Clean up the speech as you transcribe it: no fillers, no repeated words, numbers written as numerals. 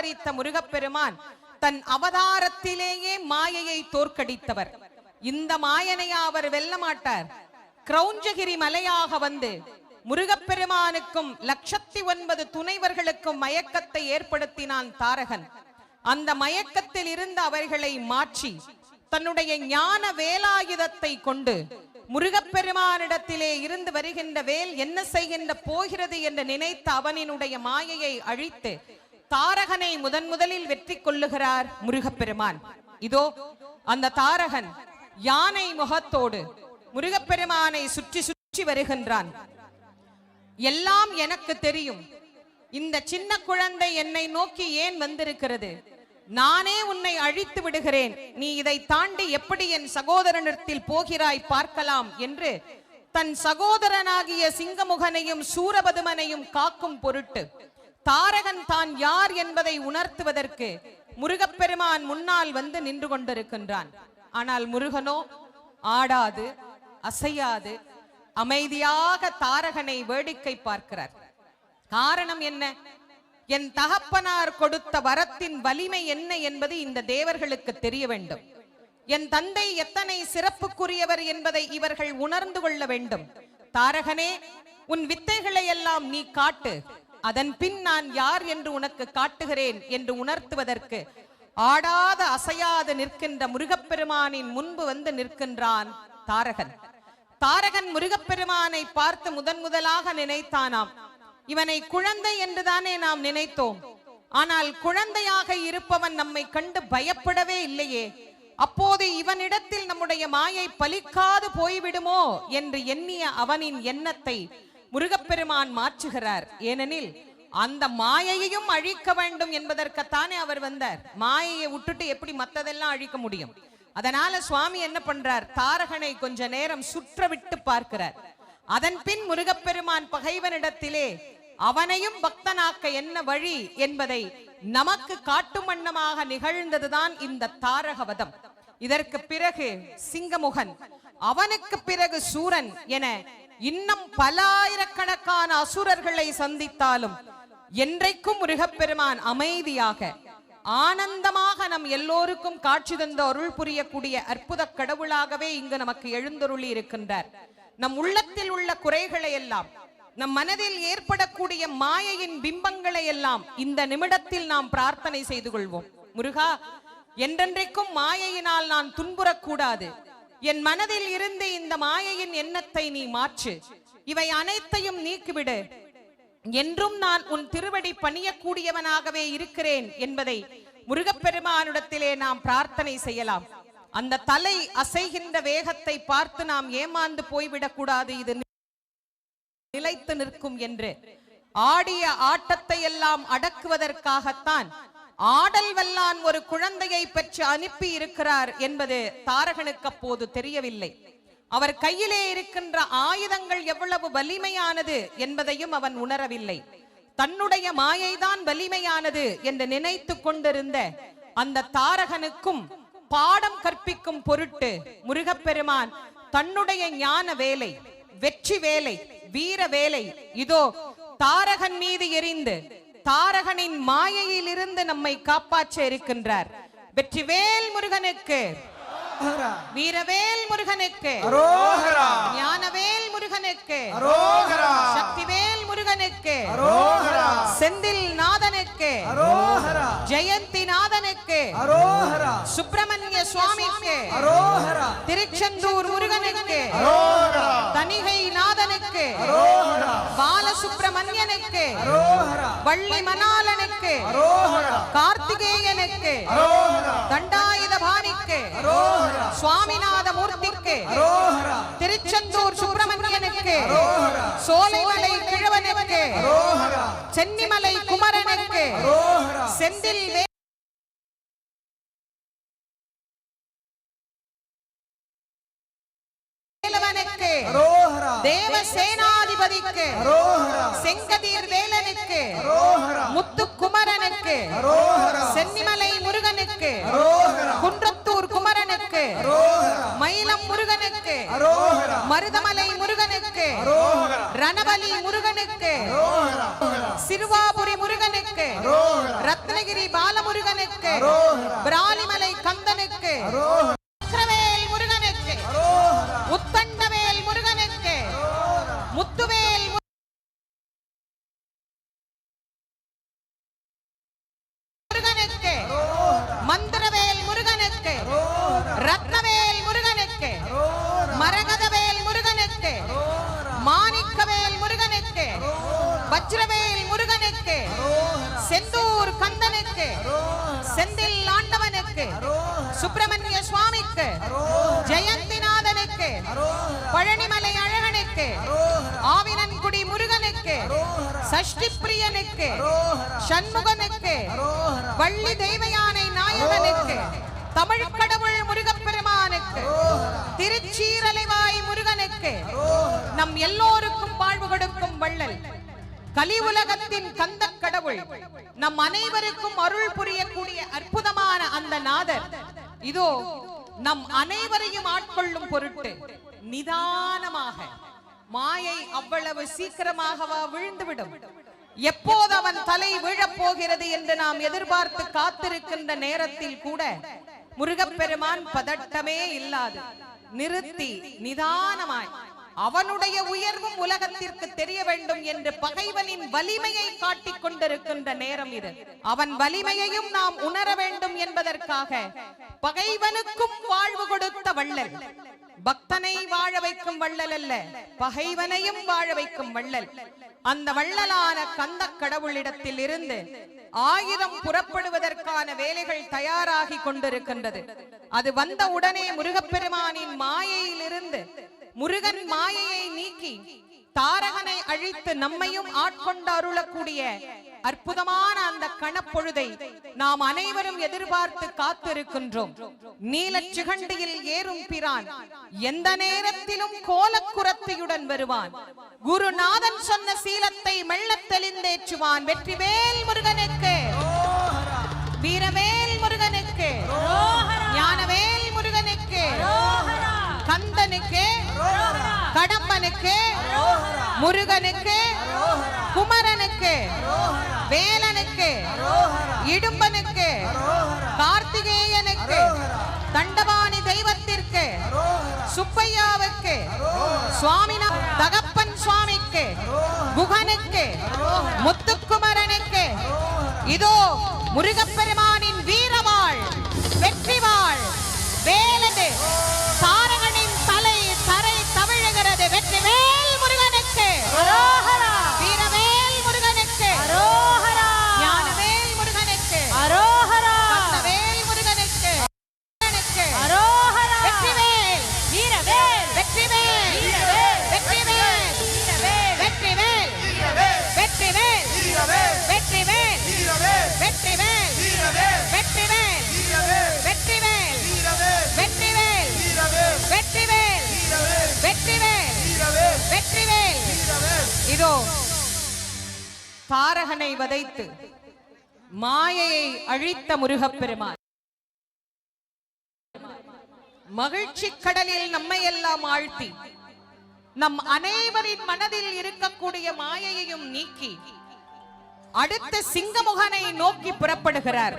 அவதரித்த முருகப்பெருமான் தன் அவதாரத்திலேயே மாயையை தோற்கடித்தவர். இந்த மாயனை அவர் வெல்ல மாட்டார். கிரௌஞ்சகிரி மலையாக வந்து முருகப்பெருமானுக்கும் 1,09 துணைவர்களுக்கும் மயக்கத்தை ஏற்படுத்தினான் தாரகன். அந்த மயக்கத்தில் இருந்து அவர்களை மாற்றி தன்னுடைய ஞான வேலாயுதத்தை கொண்டு முருகப்பெருமானிடத்திலே இருந்து வருகின்ற வேல் என்ன செய்கின்ற போகிறது என்று நினைத்த அவனினுடைய மாயையை அழித்து தாரகனை முதலில் வெற்றி கொள்ளுகிறார் முருகப்பெருமான். இதோ அந்த தாரகன் யானை முகத்தோடு முருகப்பெருமானை சுற்றி சுற்றி வருகின்றான். எல்லாம் எனக்கு தெரியும், இந்த சின்ன குழந்தை என்னை நோக்கி ஏன் வந்திருக்கிறது, நானே உன்னை அழித்து விடுகிறேன், நீ இதை தாண்டி எப்படி என் சகோதரனிடத்தில் போகிறாய் பார்க்கலாம் என்று தன் சகோதரனாகிய சிங்கமுகனையும் சூரபதுமனையும் காக்கும் பொருட்டு தாரகன் தான் யார் என்பதை உணர்த்துவதற்கு முருகப்பெருமான் முன்னால் வந்து நின்று கொண்டிருக்கின்றான். ஆனால் முருகனோ ஆடாது அசையாது அமைதியாக தாரகனை வேடிக்கை பார்க்கிறார். காரணம் என்ன? என் தகப்பனார் கொடுத்த வரத்தின் வலிமை என்ன என்பது இந்த தேவர்களுக்கு தெரிய வேண்டும். என் தந்தை எத்தனை சிறப்புக்குரியவர் என்பதை இவர்கள் உணர்ந்து கொள்ள வேண்டும். தாரகனே, உன் வித்தைகளை எல்லாம் நீ காட்டு, அதன் பின் நான் யார் என்று உனக்கு காட்டுகிறேன் என்று உணர்த்துவதற்கு ஆடாத அசையாது நிற்கின்ற முருகப்பெருமானின் முன்பு வந்து நிற்கின்றான் தாரகன். தாரகன் முருகப்பெருமானை பார்த்து முதலாக நினைத்தானாம், இவனை குழந்தை என்றுதானே நாம் நினைத்தோம், ஆனால் குழந்தையாக இருப்பவன் நம்மை கண்டு பயப்படவே இல்லையே, அப்போது இவனிடத்தில் நம்முடைய மாயை பலிக்காது போய்விடுமோ என்று எண்ணிய அவனின் எண்ணத்தை முருகப்பெருமான் மாற்றுகிறார். ஏனெனில் அந்த மாயையையும் அழிக்க வேண்டும் என்பதற்குத்தானே அவர் வந்தார். மாயையை விட்டுட்டு எப்படி மத்ததெல்லாம் அழிக்க முடியும்? அதனால சுவாமி என்ன பண்றார், தாரகனை கொஞ்ச நேரம் சுற்ற விட்டு பார்க்கிறார். அதன் பின் முருகப்பெருமான் பகைவனிடத்திலே அவனையும் பக்தனாக்க என்ன வழி என்பதை நமக்கு காட்டும் வண்ணமாக நிகழ்ந்ததுதான் இந்த தாரகவதம். இதற்கு பிறகு சிங்கமுகன், அவனுக்கு பிறகு சூரன் என இன்னும் பல ஆயிரக்கணக்கான அசுரர்களை சந்தித்தாலும் என்றைக்கும் முருகப்பெருமான் அமைதியாக ஆனந்தமாக நம் எல்லோருக்கும் காட்சி தந்த அருள் புரியக்கூடிய அற்புத கடவுளாகவே இங்கு நமக்கு எழுந்தருளி இருக்கின்றார். நம் உள்ளத்தில் உள்ள குறைகளை எல்லாம், நம் மனதில் ஏற்படக்கூடிய மாயையின் பிம்பங்களை எல்லாம் இந்த நிமிடத்தில் நாம் பிரார்த்தனை செய்து கொள்வோம். முருகா, என்றென்றைக்கும் மாயையினால் நான் துன்புறக்கூடாது, என் மனதில் இருந்து இந்த மாயையின் எண்ணத்தை நீ மாற்று, இவை அனைத்தையும் நீக்கிவிடு, என்றும் நான் உன் திருவடி பணியக்கூடியவனாகவே இருக்கிறேன் என்பதை முருகப்பெருமானிடத்திலே நாம் பிரார்த்தனை செய்யலாம். அந்த தலை அசைகின்ற வேகத்தை பார்த்து நாம் ஏமாந்து போய்விடக் கூடாது, இது நிலைத்து நிற்கும் என்று ஆடிய ஆட்டத்தை எல்லாம் அடக்குவதற்காகத்தான் ஆடல் வல்லான் ஒரு குழந்தையை பெற்று அனுப்பி இருக்கிறார் என்பது தாரகனுக்கு அப்போது தெரியவில்லை. அவர் கையிலே இருக்கின்ற ஆயுதங்கள் எவ்வளவு வலிமையானது என்பதையும் அவன் உணரவில்லை. தன்னுடைய மாயைதான் வலிமையானது என்று நினைத்து கொண்டிருந்த அந்த தாரகனுக்கும் பாடம் கற்பிக்கும் பொருட்டு முருகப்பெருமான் தன்னுடைய ஞான வேலை, வெற்றி வேலை, வீர வேலை இதோ தாரகன் மீது எரிந்து தாரகனின் மாயையில் இருந்து நம்மை காப்பாற்ற இருக்கின்றார். வெற்றிவேல் முருகனுக்கு, வீரவேல் முருகனுக்கு, ஞானவேல் முருகனுக்கு, சக்திவேல் முருகனுக்கு, செந்தில் நாதனுக்கு, ஜெயந்தி நாதனுக்கு, சுப்பிரமணிய சுவாமிக்கு, திருச்செந்தூர் முருகனுக்கு, தணிகை நாதனுக்கு, பாலசுப்பிரமணியனுக்கு, வள்ளி மணாலனுக்கு, கார்த்திகேயனுக்கு, தண்டாயுதபாணிக்கு, சுவாமிநாத மூர்த்திக்கு, திருச்செந்தூர் சுப்பிரமணியனுக்கு, சோலைமலை கிழவனுக்கு, சென்னிமலை குமரனுக்கு, செந்தில் வேலவனுக்கு, தேவசேனாதிபதிக்கு, செங்கதீர் வேலனுக்கு, முத்துக்குமரனுக்கு, சென்னிமலை முருகனுக்கு, குன்றத்தூர் குமரனுக்கு, மயிலம் முருகனுக்கு, மருதமலை முருகனுக்கு, ரணபலி முருகனுக்கு, சிறுவாபுரி முருகனுக்கு, முருகனுக்கு, ரத்னகிரி பாலமுருகனுக்கு, பிராலிமலை கந்தனுக்கு, சக்கரவேல் முருகனுக்கு, உத்தண்டவேல் முருகனுக்கு, முத்துவேல் முருகனுக்கு, மந்திரவேல் முருகனுக்கு, ரத்னவேல் முருகனுக்கு, மரகதவேல் முருகனுக்கு, மாணிக்கவேல் முருகனுக்கு, வஜ்ரவேல் முருகனுக்கு, செந்தூர் கந்தனுக்கு, செந்தில் ஆண்டவனுக்கு, சுப்பிரமணிய சுவாமிக்கு, ஜெயந்திநாதனுக்கு, பழனிமலை அழகனுக்கு, ஆவினன்குடி முருகனுக்கு, சஷ்டி பிரியனுக்கு, சண்முகனுக்கு, வள்ளி தெய்வயானை நாயகனுக்கு, தமிழ் கடவுள் முருகப்பெருமானுக்கு, திருச்சீரலைவாய் முருகனுக்கு, நம் எல்லோருக்கும் வாழ்வு கொடுக்கும் வள்ளல் கலி உலகத்தின் கந்த கடவுள், நம் அனைவருக்கும் அருள் புரியக்கூடிய அற்புதமான அந்த நாதர் இதோ நம் அனைவரையும் ஆட்கொள்ளும் பொருட்டு நிதானமாக, மாயை அவ்வளவு சீக்கிரமாகவா விழுந்துவிடும், எப்போது அவன் தலை விழப் போகிறது என்று நாம் எதிர்பார்த்து காத்திருக்கின்ற நேரத்தில் கூட முருகப்பெருமான் பதட்டமே இல்லாது நிறுத்தி நிதானமாய் அவனுடைய உயர்வும் உலகத்திற்கு தெரிய வேண்டும் என்று பகைவனின் வலிமையை காட்டிக் கொண்டிருக்கின்ற நேரம் இது. அவன் வலிமையையும் நாம் உணர வேண்டும் என்பதற்காக பகைவனுக்கும் வாழ்வு கொடுத்த வள்ளல், பக்தனை வாழ வைக்கும் வள்ளல் அல்ல, பகைவனையும் வாழ வைக்கும் வள்ளல். அந்த வள்ளலான கந்த கடவுளிடத்தில் இருந்து ஆயுதம் புறப்படுவதற்கான வேலைகள் தயாராகி கொண்டிருக்கின்றது. அது வந்த உடனே முருகப்பெருமானின் மாயையிலிருந்து முருகன் மாயையை நீக்கி தாரகனை அழித்து நம்மையும் ஆட்கொண்டு அருளக்கூடிய அற்புதமான அந்த கணப்பொழுதை நாம் அனைவரும் எதிர்பார்த்து காத்திருக்கின்றோம். நீலச் சிகண்டியில் ஏறும் பிரான் எந்த நேரத்திலும் கோலக்குரத்தியுடன் வருவான். குருநாதன் சொன்ன சீலத்தை மெல்லத் தெளிந்தேற்றுவான். வெற்றிவேல் முருகனுக்கு, வீரவேல் முருகனுக்கு, ஞானவேல் முருகனுக்கு, கந்தனுக்கு, கடம்பனுக்கு, முருகனுக்கு, குமரனுக்கு, வேலனுக்கு, இடும்பனுக்கு, கார்த்திகேயனுக்கு, தண்டபாணி தெய்வத்திற்கு, சுப்பையாவுக்கு, சுவாமினா தகப்பன் சுவாமிக்கு, குகனுக்கு, முத்துக்குமரனுக்கு, இதோ முருகப்பெருமானின் வீரவாள், வெற்றிவாள், வேலது தாரகனின் தலை தரை தவிழுகிறது. வெற்றிவேல் முருகனுக்கு, வீரவேல் முருகனுக்கு, ஞானவேல் முருகனுக்கு, கந்தவேல் முருகனுக்கு, வெற்றிவேல், வீரவேல், வெற்றிவேல், வெற்றிவேல், வெற்றிவேல், வெற்றிவேல், வெற்றிவேல், வெற்றிவேல், வெற்றிவேல், வெற்றிவேல், வெற்றிவேல், வெற்றிவேல், வெற்றிவேல், வெற்றிவேல். இதோ தாரகனை வதைத்து மாயையை அழித்த முருகப்பெருமான் மகிழ்ச்சி கடலில் நம்மை எல்லாம் ஆழ்த்தி நம் அனைவரின் மனதில் இருக்கக்கூடிய மாயையையும் நீக்கி அடுத்த சிங்கமுகனை நோக்கி புறப்படுகிறார்.